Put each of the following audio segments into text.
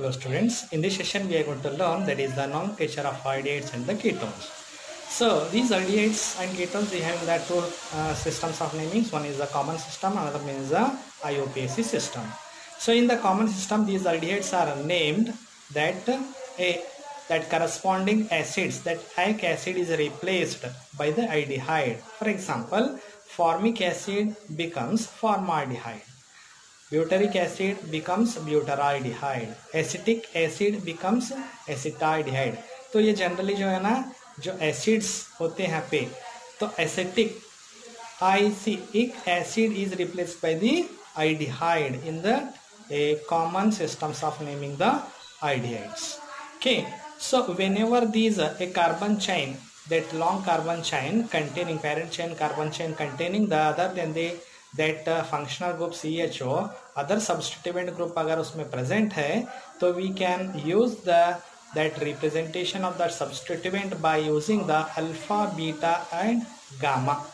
Hello students, in this session we are going to learn that is the nomenclature of aldehydes and the ketones. So these aldehydes and ketones, we have the two systems of namings. One is the common system, another one is the IUPAC system. So in the common system, these aldehydes are named that that corresponding acids, that ic acid is replaced by the aldehyde. For example, formic acid becomes formaldehyde. Butyric acid becomes butyraldehyde, acetic acid becomes acetaldehyde. तो ये generally जो है ना, जो acids होते हैं यहाँ पे, तो acetic ICic acid is replaced by the aldehyde in the common systems of naming the aldehydes. Okay, so whenever these a carbon chain, that long carbon chain containing parent chain carbon chain containing the other than the that functional group CHO, other substituent group अगर उसमें present है, तो we can use that representation of that substituent by using the alpha, beta and gamma.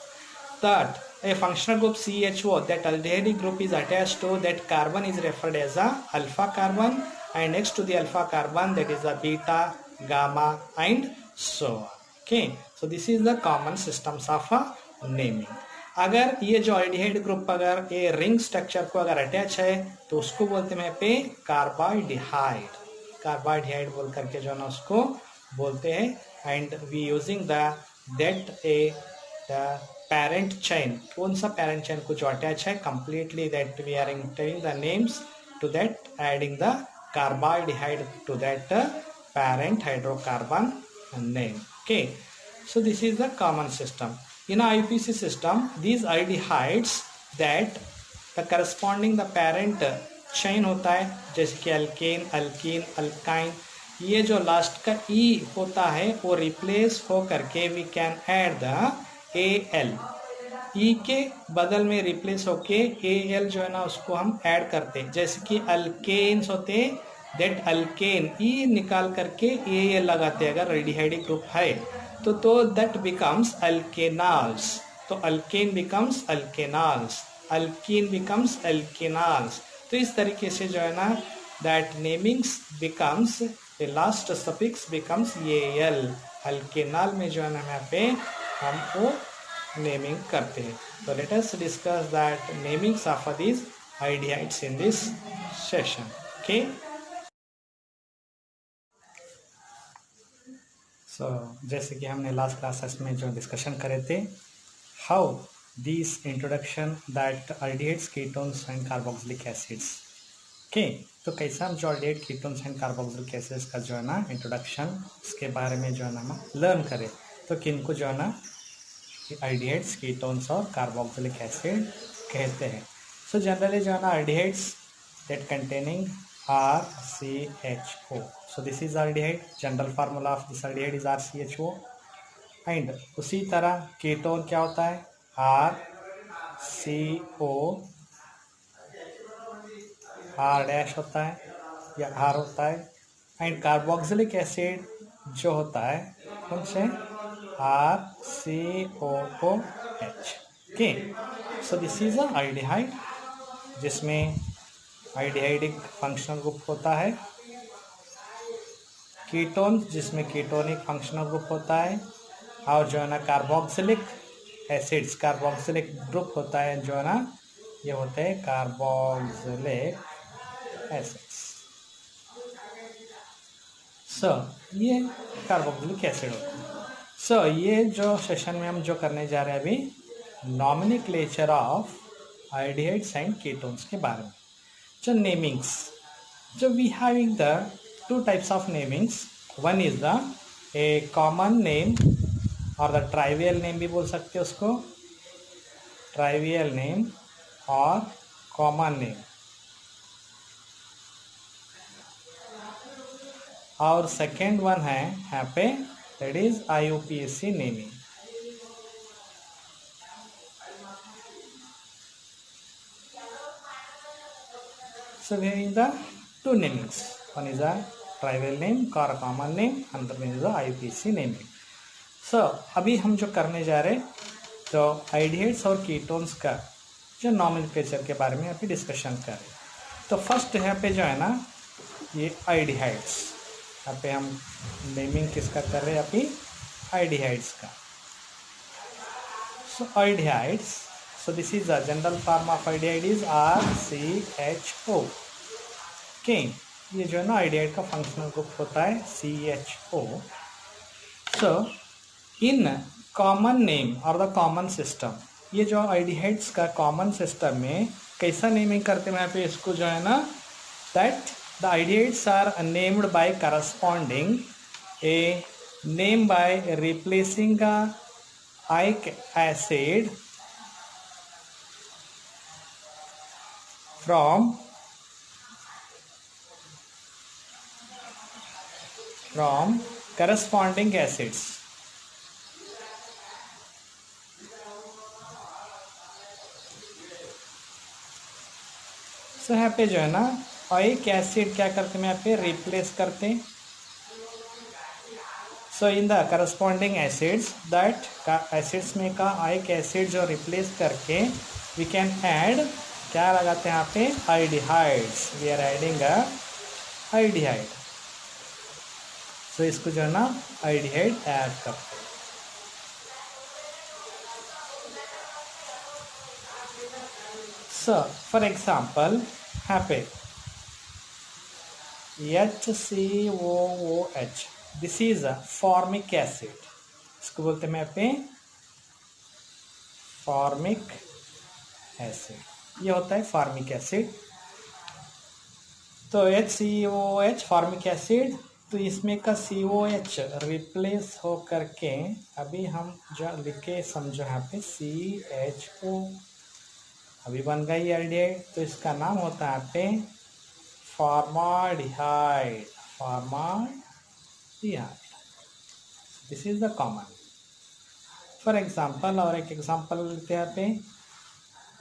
That a functional group CHO, that aldehyde group is attached to that carbon is referred as a alpha carbon, and next to the alpha carbon that is a beta, gamma and so on. Okay, so this is the common systems of naming. अगर ये जो aldehyde group अगर ये ring structure को अगर attach है तो उसको बोलते हैं पे कार्बाइडिहाइड. कार्बाइडिहाइड बोल करके जो है ना उसको बोलते हैं. And we using that the parent chain, कौन सा पेरेंट चेन को जो अटैच है completely, that we are entering the names to that, adding the carbaldehyde to that parent hydrocarbon name. Okay, so this is the common system. In IUPAC system, these aldehydes that the corresponding the parent chain होता है, जैसे कि alkane, alkene, alkyne, ये जो last का E होता है वो रिप्लेस हो करके we can add the Al. E के बदल में रिप्लेस होके Al जो है ना उसको हम ऐड करते हैं. जैसे कि alkanes होते हैं, दैट अल्केन E निकाल करके Al लगाते हैं अगर aldehyde ग्रुप है तो दैट बिकम्स अल्केनाल्स. तो alkane becomes alkanals, alkene becomes alkanals. तो इस तरीके से जो है ना that namings becomes the last suffix becomes Al. Alkanal में जो है ना यहाँ पे हमको नेमिंग करते हैं. तो let us discuss that namings of this aldehydes in this session. Okay, तो जैसे कि हमने लास्ट क्लासेस में जो डिस्कशन करे थे, how this introduction that aldehydes, ketones and carboxylic acids. Okay, तो कैसा हम जो aldehyde, ketones and carboxylic acids का जो है ना इंट्रोडक्शन, उसके बारे में जो है ना हम लर्न करें. तो किनको जो है ना aldehydes, ketones और कार्बोक्सिलिक एसिड कहते हैं. सो जनरली जो है ना aldehydes that containing RCHO. So this is aldehyde. General formula of this aldehyde is RCHO. And उसी तरह कीटोन क्या होता है, RCO, R डैश होता है या R होता है. एंड कार्बोक्सिलिक एसिड जो होता है उनसे RCOOH. Okay, so this is a aldehyde जिसमें आइडिहाइडिक फंक्शनल ग्रुप होता है. कीटोन जिसमें कीटोनिक फंक्शनल ग्रुप होता है. और जो है ना कार्बोक्सिलिक एसिड्स, कार्बोक्सिलिक ग्रुप होता है जो है ना, ये होते हैं कार्बोक्सिलिक एसिड्स. सो ये कार्बोक्सिलिक एसिड होता है. सो ये जो सेशन में हम जो करने जा रहे हैं अभी, nomenclature of aldehydes and ketones के बारे में. So namings, so we having the two types of namings. One is the a common name और the trivial name भी बोल सकते हैं उसको, trivial name और common name. और second one है यहाँ पे, that is IUPAC naming. So we are in the two namings. One is a trivial name or a common name, another one is a IUPAC naming. So अभी हम जो करने जा रहे तो aldehydes और ketones का जो नॉमेनक्लेचर के बारे में अभी डिस्कशन करें. तो फर्स्ट यहाँ पे जो है ना ये आइडिहाइड्स, यहाँ पे हम नेमिंग किसका कर रहे हैं अभी, आइडिहाइड्स का. So aldehydes, so this is the general form of aldehyde is RCHO. Okay, ये जो है ना aldehyde का functional group होता है CHO. So in common name or the common system, ये जो aldehydes का common system में कैसा naming करते हैं यहाँ पे इसको जो है ना, that the aldehydes are named by corresponding a name by replacing a ic acid from corresponding acids. So यहाँ पे जो है ना ic acid क्या करते हैं, यहाँ पे रिप्लेस करते हैं. So in the corresponding acids, that acids में का ic acid जो रिप्लेस करके we can add, क्या लगाते हैं यहाँ पे, aldehydes. We are adding a aldehyde. So इसको जो है ना aldehyde ऐड करते हैं. So for example यहाँ पे HCOOH, this is a formic acid. इसको बोलते हैं यहाँ पे formic acid. ये होता है formic acid. तो HCOOH formic acid, तो इसमें का COH रिप्लेस हो करके अभी हम जो लिखे समझो यहाँ पे CHO, अभी बन गई एल्डिहाइड. तो इसका नाम होता है यहाँ पे formaldehyde. This is the common. For example, और एक एग्जांपल लेते हैं यहाँ पे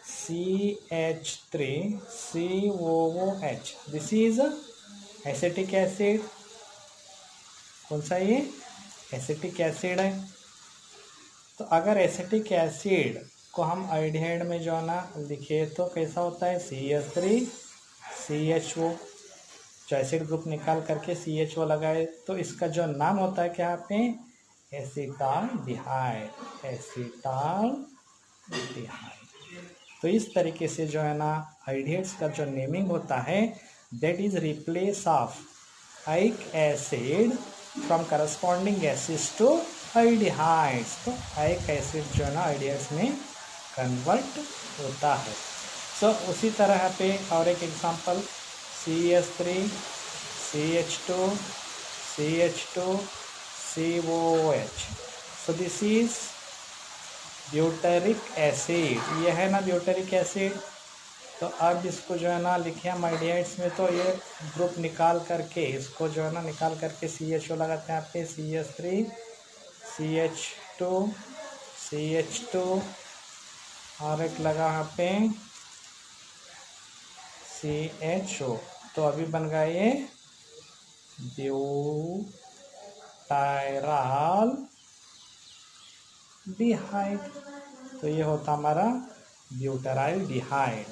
CH3COOH. This is acetic acid. कौन सा ये, एसिटिक एसिड है. तो अगर एसिटिक एसिड को हम आल्डिहाइड में जो है ना लिखे तो कैसा होता है, CH3CHO. जो एसिड ग्रुप निकाल करके CHO लगाए तो इसका जो नाम होता है क्या यहाँ पे, एसिटाल्डिहाइड. तो इस तरीके से जो है ना आल्डिहाइड्स का जो नेमिंग होता है, that is replace of ic acid from corresponding acids to aldehydes. तो ic acid जो है ना आल्डिहाइड्स में कन्वर्ट होता है. सो उसी तरह यहाँ पे और एक example CH3CH2CH2COOH. So this is butyric acid. ये है ना ब्यूटेरिक एसिड. तो अब इसको जो है ना लिखे हम आल्डिहाइड्स में, तो ये ग्रुप निकाल करके इसको जो है ना निकाल करके CHO लगाते हैं यहाँ पे CH3CH2CH2 और एक लगा यहाँ पे CHO. तो अभी बन गया ये ब्यूटाइराल्डिहाइड. तो ये होता हमारा ब्यूटाराइल्डिहाइड.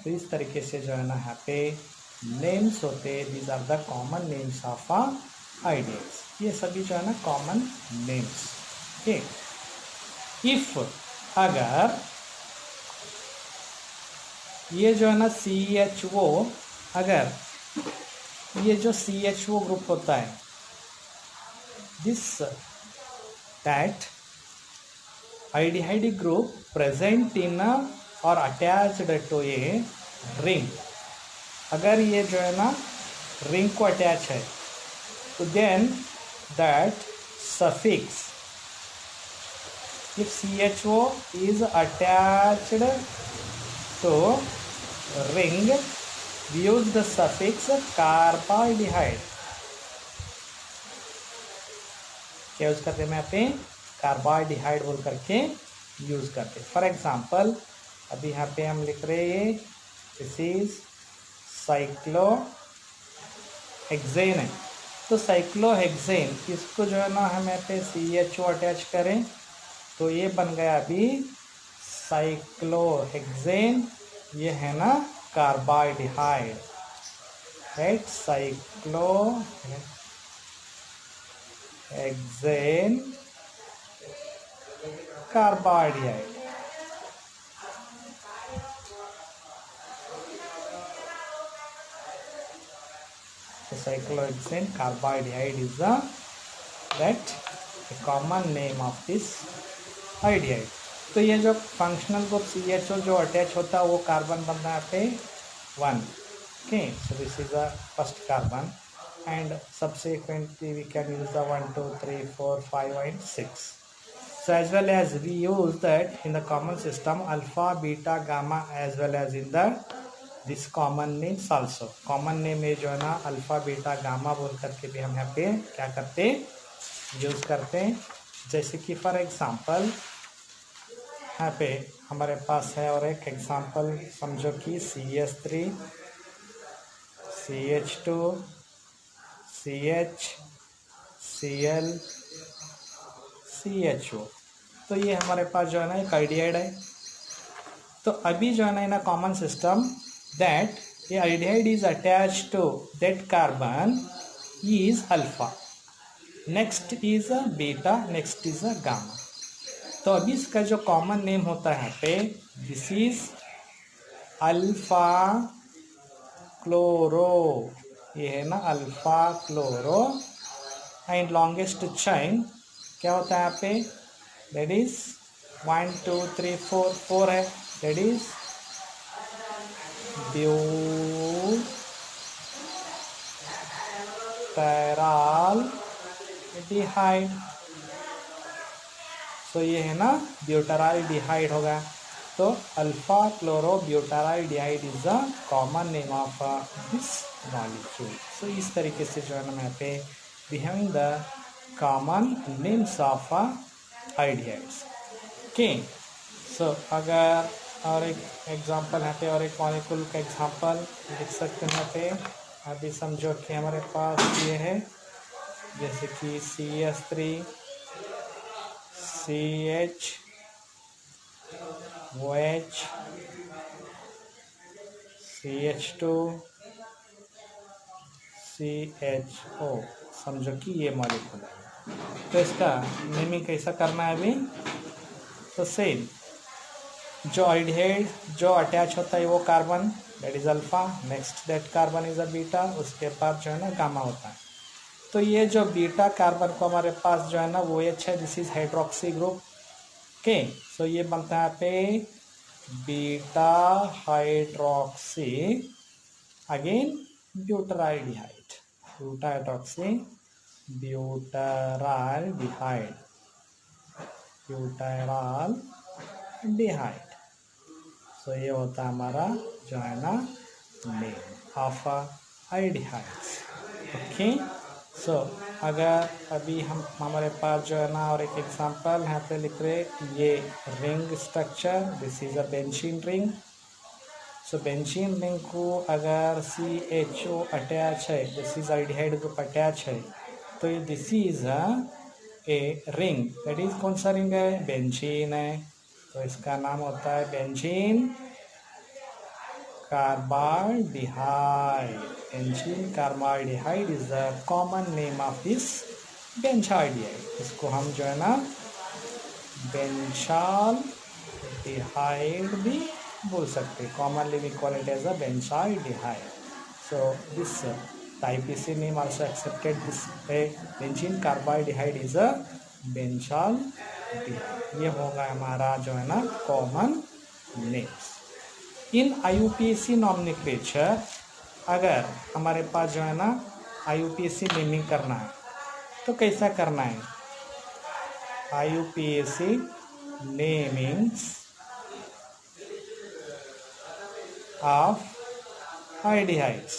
तो इस तरीके से जो है ना यहाँ पे नेम्स होते, these are the common names of aldehydes. ये सभी जो है ना कॉमन नेम्स. ओके, इफ अगर ये जो है ना CHO, अगर ये जो CHO ग्रुप होता है, this that aldehyde group present in or attached to a ring. अगर ये जो है ना रिंग को अटैच है तो then that suffix, if CHO is attached to ring, we use the suffix carbaldehyde. क्या यूज करते हैं मैं यहाँ पे, कार्बाल्डिहाइड बोल करके यूज करते. फॉर एग्जांपल अभी यहाँ पे हम लिख रहे हैं दिस इज साइक्लोहेक्सेन है. तो साइक्लोहेक्सेन इसको जो है ना हम यहाँ पे CHO अटैच करें तो ये बन गया अभी साइक्लोहेक्सेन. ये है ना carbaldehyde. At cyclohexane carbide. So cyclohexane carbidehyde is the that a common name of this aldehyde. तो ये जो फंक्शनल ग्रुप CHO जो अटैच होता है वो कार्बन बनता है पे 1. Okay, so this is the first carbon and subsequently we can use the 1 2 3 4 5 and 6. So as well as we use that in the common system alpha beta gamma as well as in the this common names also. common name में जो है ना alpha beta gamma बोल करके भी हम यहाँ पे क्या करते यूज करते हैं. जैसे कि फॉर एग्जांपल यहाँ पे हमारे पास है और एक एग्जांपल समझो कि CH3 CH2 CH Cl CHO. तो ये हमारे पास जो है ना एक आइडियाइड है. तो अभी जो है ना in a common system that ये aldehyde is attach to that carbon is alpha, next is a beta, next is a gamma. तो अभी इसका जो कॉमन नेम होता है पे दिस इज अल्फा क्लोरो. ये है ना alpha chloro and longest chain क्या होता है यहाँ पे दैट इज 1 2 3 4 4 है. That is ब्यूटेराल्डिहाइड. सो ये है ना ब्यूटेराल्डिहाइड होगा. तो alpha chloro butyraldehyde is the common name of this molecule. So इस तरीके से जो है ना यहाँ पे we having the common names of aldehydes. Okay, so अगर और एक एग्जांपल यहाँ पे और एक मॉलिक्यूल का एग्जांपल लिख सकते हैं यहाँ पे. अभी समझो कि हमारे पास ये है जैसे कि CH3 CH OH CH2 CHO. समझो कि ये मॉलिक्यूल है. तो इसका नेमिंग कैसा करना है अभी. तो सेम जो आइडियाइड जो अटैच होता है वो carbon that is alpha, next that carbon is a beta, उसके बाद जो है ना गामा होता है. तो ये जो बीटा कार्बन को हमारे पास जो है ना वो OH है, this is hydroxy group. Okay, so ये बनता है पे beta hydroxy again butyraldehyde, beta hydroxy butyraldehyde, butyraldehyde. So ये होता है हमारा जो है ना name of aldehydes. Okay, so अगर अभी हम हमारे पास जो है ना और एक एग्जांपल यहाँ पे लिख रहे ये ring structure, this is a benzene ring. So benzene ring को अगर CHO अटैच है, दिस इज आइडिहाइड ग्रुप अटैच है, तो ये this is a ring. That is कौन सा रिंग है बेंजीन है. तो इसका नाम होता है benzene carbaldehyde. Benzene carbaldehyde is the common name of this benzaldehyde. इसको हम जो है ना बेंजाल्डिहाइड भी बोल सकते हैं. Commonly we call it as a benzaldehyde. So this IPC name also accepted this benzene carbidehyde is a benzaldehyde. ये होगा हमारा जो है ना common names. In IUPAC nomenclature अगर हमारे पास जो है ना IUPAC नेमिंग करना है तो कैसा करना है. IUPAC namings of aldehydes.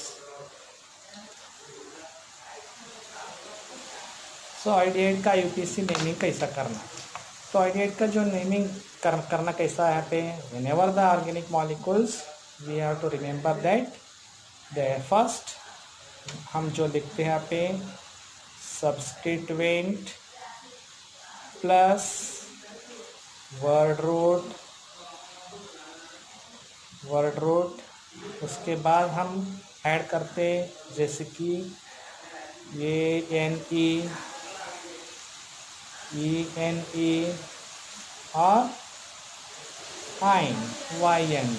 So aldehyde का IUPAC नेमिंग कैसा करना. तो आइडियाइड का जो नेमिंग करना कैसा है पे whenever the organic molecules we have to remember that the first हम जो लिखते हैं यहाँ पे सब्स्टिट्यूएंट प्लस वर्ड रूट, उसके बाद हम ऐड करते, जैसे कि ANE, ENE और आइन YN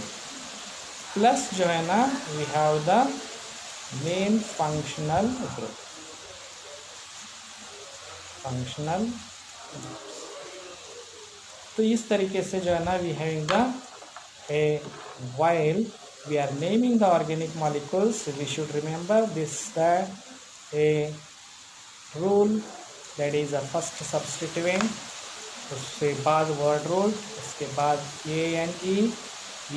प्लस जो है ना we have the main functional group, functional. तो इस तरीके से जो है ना we having the a while we are naming the organic molecules we should remember this that a rule, that is a first substituent, उसके बाद वर्ड रूल, उसके बाद ANE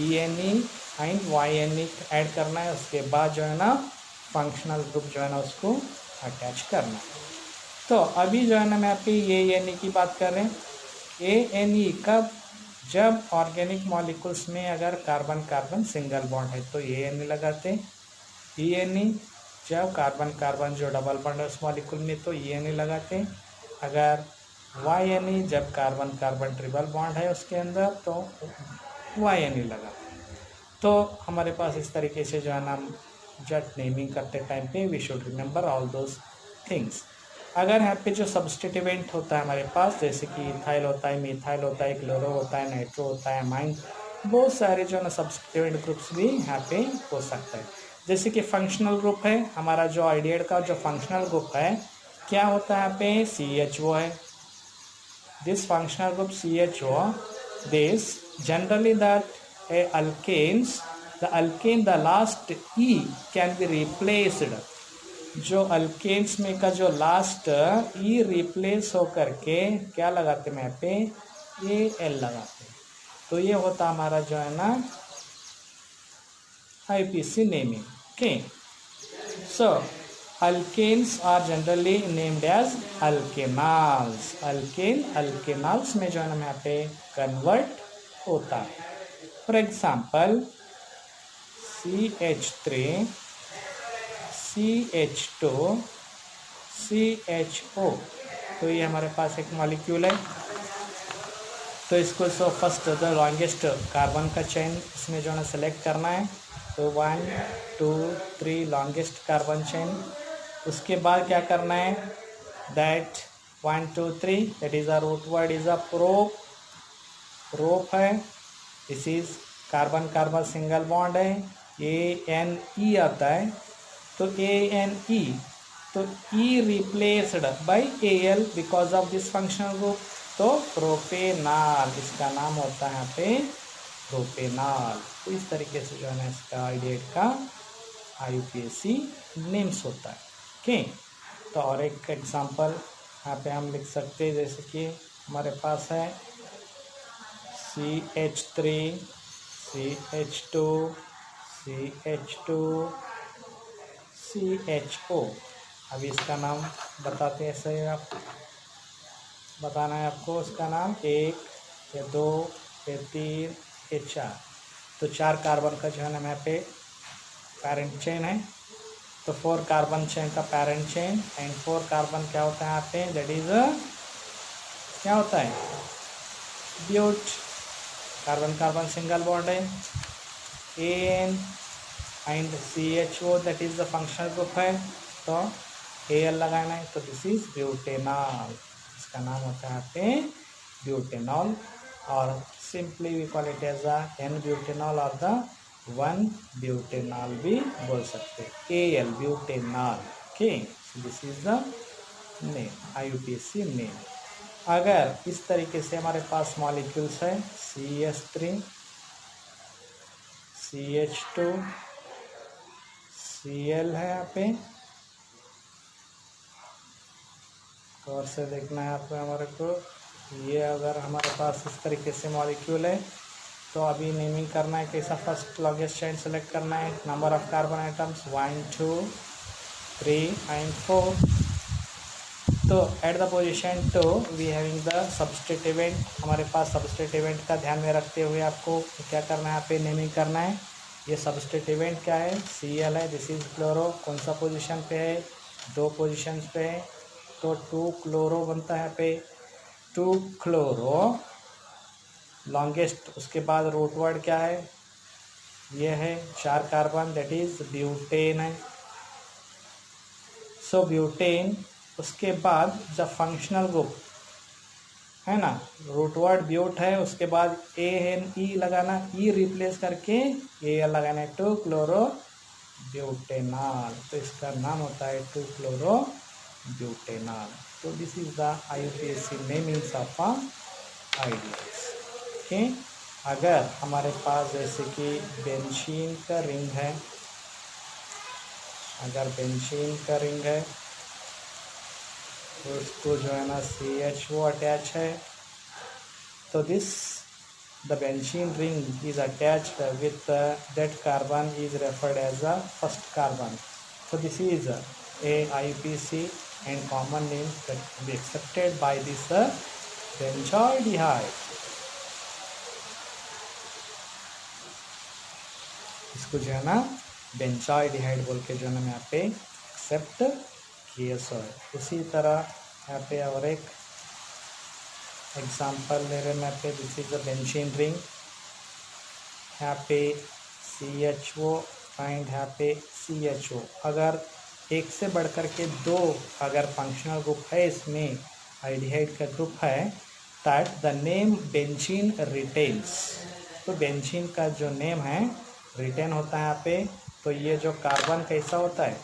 ENE and YNE add करना है, उसके बाद जो है ना फंक्शनल ग्रुप जो है ना उसको अटैच करना है। तो अभी जो है ना मैं आपकी ANE की बात कर रहे हैं। ANE कब, जब ऑर्गेनिक मॉलिक्यूल्स में अगर कार्बन कार्बन सिंगल बॉन्ड है तो ANE लगाते। ENE जब कार्बन कार्बन जो डबल बॉन्ड है उस मॉलिक्यूल में तो ENE लगाते। अगर YNE जब कार्बन कार्बन ट्रिपल बॉन्ड है उसके अंदर तो YNE लगाते। तो हमारे पास इस तरीके से जो है ना जब नेमिंग करते टाइम पे we should remember all those things. अगर यहाँ पे जो सब्स्टिट्यूएंट होता है हमारे पास, जैसे कि इथाइल होता है, मिथाइल होता है, क्लोरो होता है, नाइट्रो होता है, अमाइन, बहुत सारे जो है ना सब्स्टिट्यूएंट ग्रुप्स भी यहाँ पे हो सकता है। जैसे कि फंक्शनल ग्रुप है हमारा, जो आइडियल का जो फंक्शनल ग्रुप है क्या होता है यहाँ पे CHO है। This functional group CHO, this generally that alkanes, the alkane the last E can be replaced, जो अल्केन्स में का जो लास्ट E रिप्लेस होकर के क्या लगाते हैं यहाँ पे AL लगाते हैं। तो ये होता हमारा जो है ना IUPAC naming. Okay, so alkanes are generally named as alkanols. Alkane alkanols में जो है ना यहाँ पे कन्वर्ट होता है। For example CH3 CH2 CHO, तो ये हमारे पास एक मॉलिक्यूल है। तो इसको so first the longest carbon का चेन इसमें जो है सेलेक्ट करना है। तो 1 2 3 लॉन्गेस्ट कार्बन चेन। उसके बाद क्या करना है, that 1 2 3 that is a root word is a prop. Prop है, this is carbon carbon single bond है, ANE आता है। तो ANE, तो E replaced by AL because of this functional group, तो प्रोपेनॉल इसका नाम होता है यहाँ पे प्रोपेनॉल। तो इस तरीके से जो है ना इसका आइडिएट का IUPAC नेम्स होता है। ओके, तो और एक एग्जांपल यहाँ पे हम लिख सकते हैं, जैसे कि हमारे पास है CH3 CH2 CH2 CHO। अभी इसका नाम बताते हैं, ऐसे आप बताना है आपको इसका नाम, 1 या 2 या 3 या 4। तो 4 कार्बन का जो है ना यहाँ पे पेरेंट चेन है। तो 4 कार्बन चेन का पेरेंट चेन एंड 4 कार्बन क्या होता है यहाँ पे, दैट इज क्या होता है but. Carbon carbon single bond है, AN and CHO that is the functional group है, तो AL लगाना है। तो दिस इज ब्यूटेनॉल, इसका नाम होता है यहाँ पे ब्यूटेनॉल, और simply we call it as N butanol और द 1 ब्यूटेनॉल भी बोल सकते हैं, AL butanol. Okay, this is the name, IUPAC name. अगर इस तरीके से हमारे पास मॉलिक्यूल्स है CH3 CH2 Cl है यहाँ पे, और से देखना है आपको हमारे को। ये अगर हमारे पास इस तरीके से मॉलिक्यूल है तो अभी नेमिंग करना है कैसा, फर्स्ट लॉन्गेस्ट चेन सेलेक्ट करना है, number of carbon items 1 2 3 and 4। तो at the position 2 we having the substituent. हमारे पास सब्स्टिट्यूएंट का ध्यान में रखते हुए आपको क्या करना है, यहाँ पे नेमिंग करना है। ये सब्स्टिट्यूएंट क्या है, Cl है, दिस इज क्लोरो। कौन सा पोजीशन पे है, 2 पोजीशन पे है, तो 2 क्लोरो बनता है यहाँ पे, 2 क्लोरो लॉन्गेस्ट। उसके बाद रूट वर्ड क्या है, ये है 4 कार्बन, दैट इज ब्यूटेन है। सो ब्यूटेन, उसके बाद जब फंक्शनल ग्रुप है ना, रूट वर्ड ब्यूट है, उसके बाद ए एन ई लगाना, ई रिप्लेस करके ए एल लगाना है, 2 क्लोरो ब्यूटेनॉल। तो इसका नाम होता है 2 क्लोरो ब्यूटेनॉल। तो this is the IUPAC namings of ideas. Okay, अगर हमारे पास जैसे कि बेंजीन का रिंग है, अगर बेंजीन का रिंग है तो उसको जो है ना CHO अटैच है, तो this the benzene ring is attached with that carbon is referred as a first carbon. So this is a IUPAC and common name that can be accepted by this benzaldehyde. इसको जो है ना benzaldehyde बोल के जो है ना यहाँ पे एक्सेप्ट किया सो है। उसी तरह यहाँ पे और एक एग्जाम्पल ले रहे मैं पे, this is a benzene ring, यहाँ पे CHO एंड यहाँ पे CHO। अगर एक से बढ़कर के 2 अगर फंक्शनल ग्रुप है, इसमें आइडिहाइड का ग्रुप है, that the name benzene retains. तो बेंजीन का जो नेम है रिटेन होता है यहाँ पे। तो ये जो कार्बन कैसा होता है,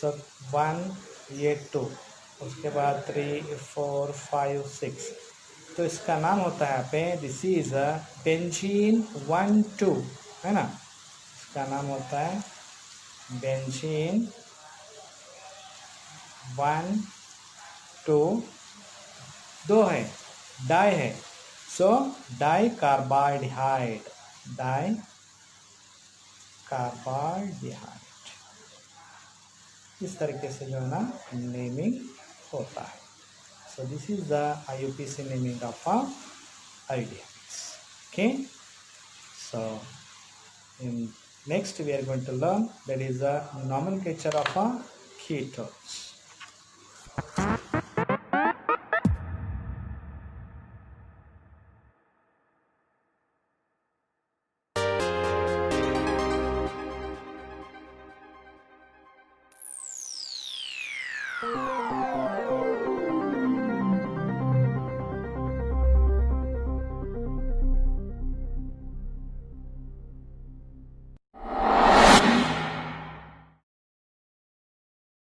सो 1 ये 2, उसके बाद 3 4 5 6, तो इसका नाम होता है यहाँ पे, दिस इज बेंजीन 1 2 है ना, इसका नाम होता है बेंजीन 1 2, 2 है, डाई है, सो डाई कार्बाइडहाइड, डाई कार्बाइडहाइड। इस तरीके से जो है ना नेमिंग होता है। So this is the IUPAC naming of ideas. Okay. So in next we are going to learn that is the nomenclature of ketones.